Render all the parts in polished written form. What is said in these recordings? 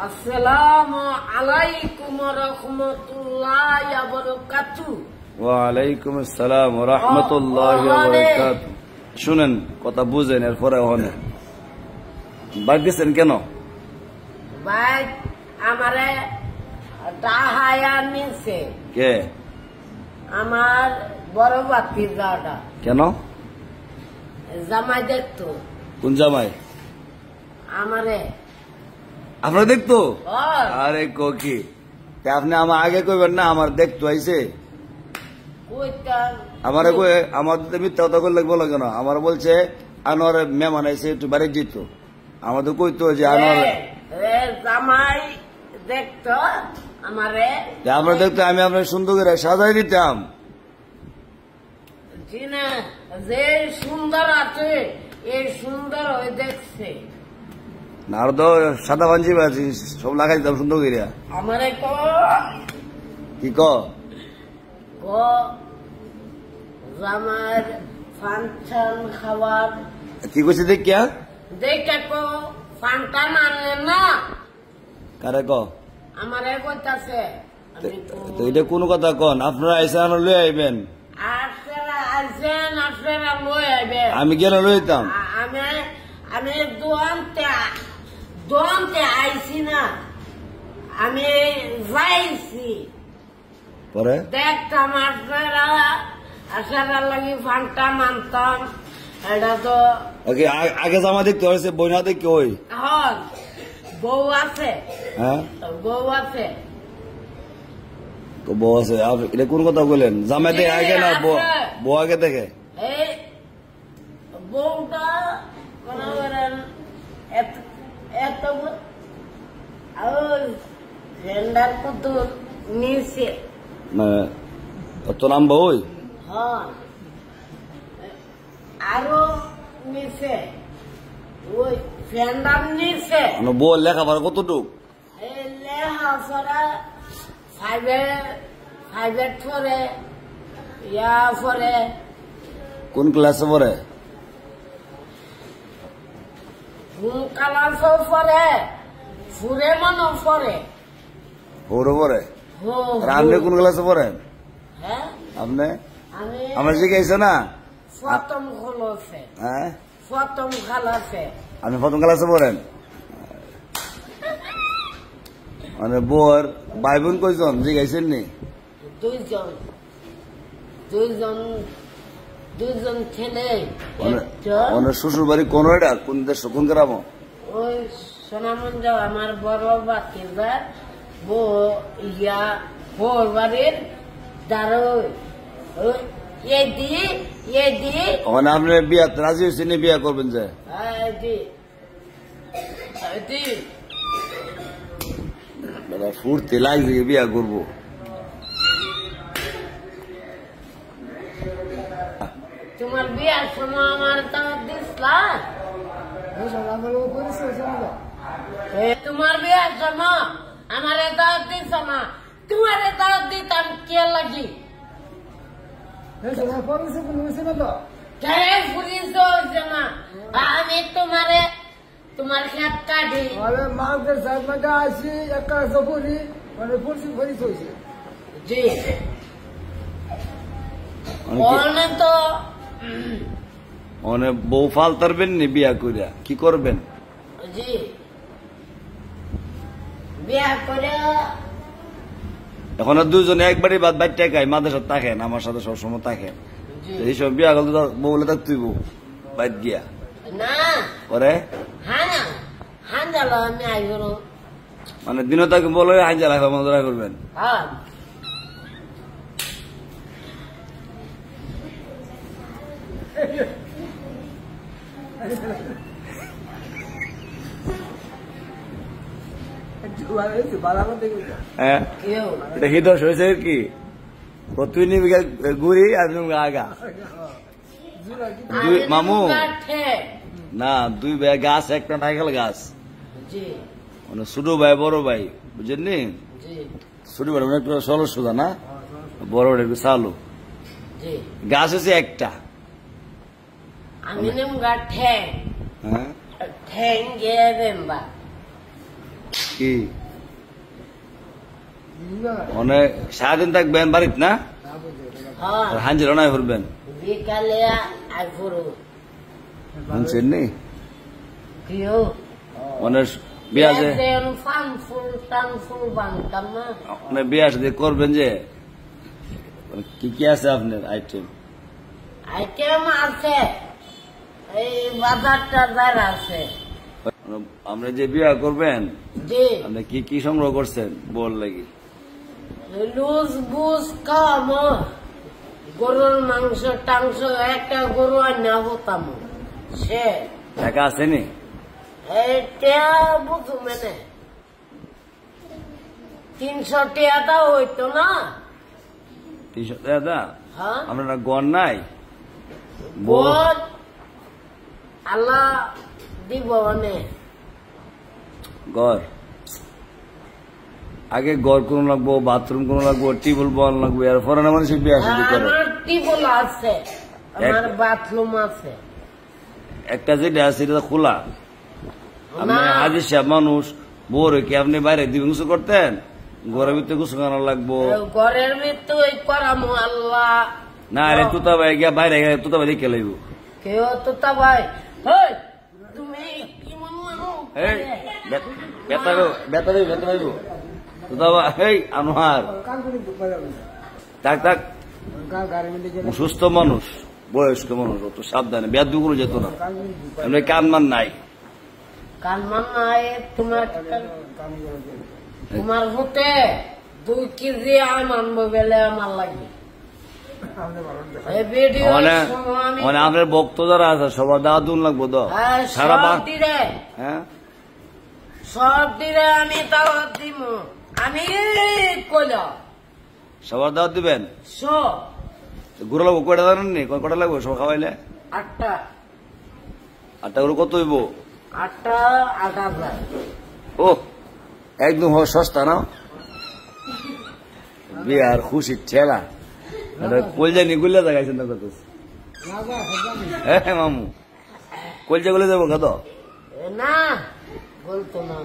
আসসালামু আলাইকুম ওয়া রাহমাতুল্লাহি ওয়া বারাকাতুহু। ওয়া আলাইকুম আসসালাম ওয়া রাহমাতুল্লাহি ওয়া বারাকাতুহু। শুনেন, কথা বুঝেন, এরপরে ওখানে বাইক দিচ্ছেন কেন? বাইক আমারে ডাহায়া নিছে। কে? আমার বড় ভাতিজাটা। কেন? জামাই দেখতো। কোন জামাই? আমারে। আপনার দেখতো? আরে কোকি, আপনি আমার আগে কইবেন না আমার দেখতো আইছে? আমারে কই, আমার মিথ্যা কথা কইলে বলো কেন? আমার বলছে আনোয়ার মেহমান আইছে, একটু বাড়ি যেত। আমাদের কইতো যে আনোয়ার জামাই দেখতো আমারে। আমরা দেখতো, আমি আপনার সুন্দর করে সাজাই দিতাম। যে সুন্দর আছে এই সুন্দর হয়ে দেখছে। না আর তো সাদা পাঞ্জি আছি, সব লাগাই দিতাম সুন্দর করে। আমারে কি ক জামার ফাংশন খাবার কি কইছে দেখিয়া? দেখে ফাংশন আনলেন না? কারে ক? আমারে কইতাছে। তো এটা কোন কথা কন? আপনারা আইসেন লই আইবেন। আমি কেন লইতাম? আমি দোয়ান্তে আইছি না, আমি যাইছি পরে দেখতাম আসার লাগি ফান্টা মানতাম। এটা তো আগে জামা দেখতে হয়েছে, বই না দেখতে ওই বউ আছে। হ্যাঁ বউ আছে, বউ আছে। এটা কোন কথা বললেন? জামাই দেখে আগে না বউ আগে দেখে? এই বউটা মনে করেন এত জেন্ডার কত নিচে তো নাম বই আরো নিচে ওই ফ্যান্ডার নিচে। বউ লেখাপড়া কতটুক? এই লেখাপড়া ফাইভের পরে ইয়া পরে। কোন ক্লাসে পড়ে? কালাসও পরে, ফুরে মনো পরে। ওরও পড়ে? আপনি কোন ক্লাসে পড়েন? হ্যাঁ আপনি? আমি আমার শিখাইছে না? প্রথম ক্লাসে। হ্যাঁ প্রথম ক্লাসে। আপনি প্রথম ক্লাসে পড়েন? মানে বউর ভাই বোন কয়জন জিজ্ঞাসেন নি? দুইজন ছেলে। অনেক শ্বশুর বাড়ি কোন এটা? কোন দেশ, কোন গ্রাম? ওই সোনামঞ্জ আমার বড় ভাতিজার বউ ইয়া বউর বাড়ির দারো ওখানে আপনি বিয়া রাজি হয়েছেন, বিয়া করবেন যে? ফুর্তি লাগছে বিয়া করবো। তোমার বিয়ার সময় আমার দাওয়াত দিসলা? তোমার বিয়ার সময় আমার দাওয়াত দিস না? তোমার দাওয়াত দিতাম কে লাগি? আমি তোমার খেত কাটি জি তো অনেক বউ ফালতারবেন নি বিয়া করিয়া? কি করবেন? জি বিয়া করে এখন দুজনে একবারই বাদ বাইরটা খাই, মাদের সাথে থাকেন, আমার সাথে সবসময় থাকেন। এইসব বিয়া করলে বউলে থাকতেই বউ বাইর গিয়া না পরে আমি আইব মানে দিনও তাকে বলে হাঞ্জা রাখা মজা করবেন। এটা হিদস হয়েছে কি? তুই নিবি ঘুরি আর আগা মামু না, দুই ভাই গাছ, একটা নাইকেল গাছ। মানে ছোট ভাই বড় ভাই, বুঝেন নি? ছোট ভাই একটু সরল সোজা না, বড় ভাই একটু চালু। গাছ হচ্ছে একটা। আমি ঠ্যাং ঠ্যাং গিয়ে কি অনেক সারাদিন থাকবেন বাড়িত না হ্যাঁ হাঞ্জির নাই করবেন বিকালে আর করো শুনছেন নি কেউ মানে বিয়া যে ফানফুল বানতাম না মানে বিয়া সাথে করবেন যে কি কি আছে আপনার আইটেম আইটেম আছে এই বাজার টাজার আছে আমরা যে বিয়া করবেন জি আপনি কি কি সংগ্রহ করছেন বল লাগি লুজ বুজ কাম গরুর মাংস টাংস একটা গরু আনা হতাম সে টাকা আসেনি এটা বুঝু মানে 300 টাকা হইতো না 300 টাকা দা হ্যাঁ আপনারা গন নাই বোন আল্লাহ দিব মানে ঘর আগে ঘর কোন লাগবো বাথরুম কোন লাগবো টিউবওয়েল বন লাগবো এর ফরেন মানুষ বিয়া শুরু করে আমার টিউবওয়েল আছে আমার বাথরুম আছে একটা যেটা আছে এটা খোলা আপনি হাজির সাহেব মানুষ বোর কি আপনি বাইরে দিয়ে কিছু করতেন ঘরের ভিতরে কিছু করা লাগবো ঘরের ভিতরে করামো আল্লাহ না রে তুতা ভাই গিয়া বাইরে গেলে তুতা ভাই দেখে লাইব কেউ তো তা ভাই হেই, তুমি কি মনে মানুষ এই বেতা ভাইব তুতা ভাই এই আনোয়ার থাক থাক সুস্থ মানুষ বয়স্ক মানুষ অত সাবধানে বেদ করে যেত না এমনি কানমান নাই কানমান নাই তোমার হতে 2 কেজি আম আনবো বেলে আমার লাগে এই ভিডিও মানে আপনার ভক্ত যারা আছে সবার দাওয়াত দুন লাগবো তো সারা হ্যাঁ সব দিলে আমি দাওয়াত দিব আমি কইলা সবার দাওয়াত দিবেন সব ঘুরে লাগবো কয়টা জানেন নি কয়টা লাগবো সব খাওয়াইলে 8টা 8টা করে কত হইব 8টা 8000 ও একদম সস্তা না বিয়ার খুশি ঠেলা কলজা নি গুল্লা দেখাইছেন না কত হ্যাঁ মামু কলজা গুলে যাবো কত না বলতো না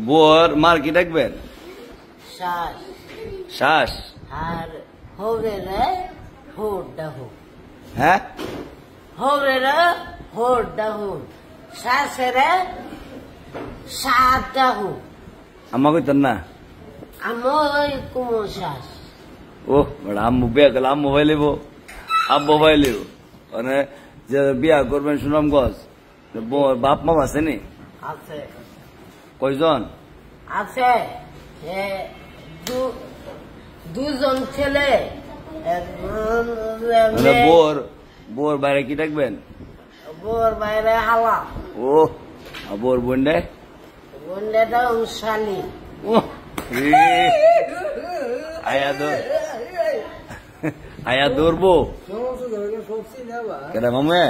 বোর মার কি ডাকবেন শ্বাস আর হবে রে হোডা হো হ্যাঁ হবে রে হোডা হো শ্বাসে রে সাতটা হো আম্মা কইতেন না আমার কুমো শ্বাস ও বড় আম্মু বিয়া করলে আম্মু ভাই লিব আব্বু ভাই লিব মানে যে বিয়া করবেন সুনাম গছ বাপ মাম আছে নি আছে কয়জন আছে দুজন ছেলে মানে বোর বাইরে কি ডাকবেন বোর বাইরে হাওয়া ও বোর বোনডে বোনটা শালি ও আয়া দৌড়বো কেটা মামে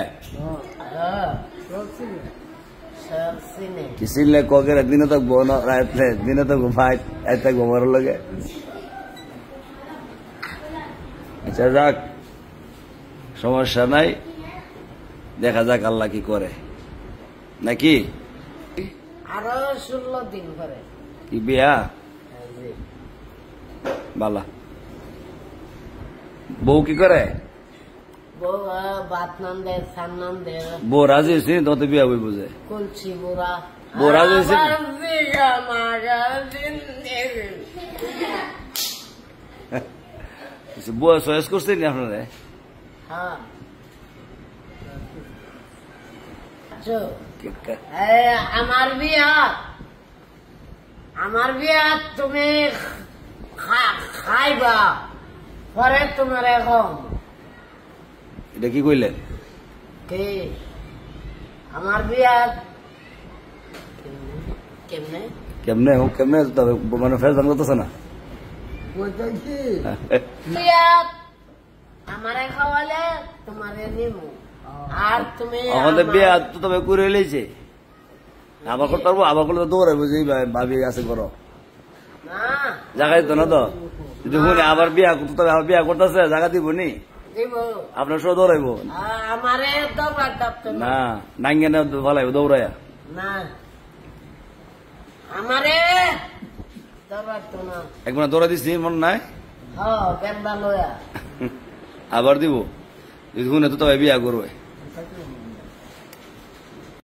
কিসিলে ককের দিনে থাকবো না রাত্রে দিনে থাকবো ভাই রাত থাকবো আমার লগে আচ্ছা যাক সমস্যা নাই দেখা যাক আল্লাহ কি করে নাকি আরো 16 দিন পরে কি বিয়া বালা বউ কি করে বউ বাত নাম দে সান নাম দে বউ রাজি হয়েছে তোমার বিয়া বই বুঝে কলছি বুড়া বউ রাজি হয়েছে বউ চয়েস করছে নি আপনারা হ্যাঁ আমার বিয়া তুমি খাইবা পরে তোমার এখন এটা কি কইলেন কে আমার বিয়া কেমনে কেমনে কেমনে মানে ফেস ভাঙ করতেছে না বিয়া আমারে খাওয়ালে তোমারে নিবো আর তুমি আমাদের বিয়া তো তবে করে লেছে আবার করতে পারবো আবার করলে তো দৌড়াবো যে ভাবি আছে করো না জায়গা দিত না তো যদি শুনে আবার বিয়া তবে আবার বিয়া করতেছে জায়গা দিব নি দিব আপনার সব দৌড়াইবো আমারে দৌড়াতে না নাঙ্গে না ভালাইবো দৌড়াইয়া না আমারে দৌড়াতো না। একবার দৌড়া দিছি মনে নাই হ্যাঁ, গেন্দা লয়া। আবার দিব যদি শুনে তো তবে বিয়া করবে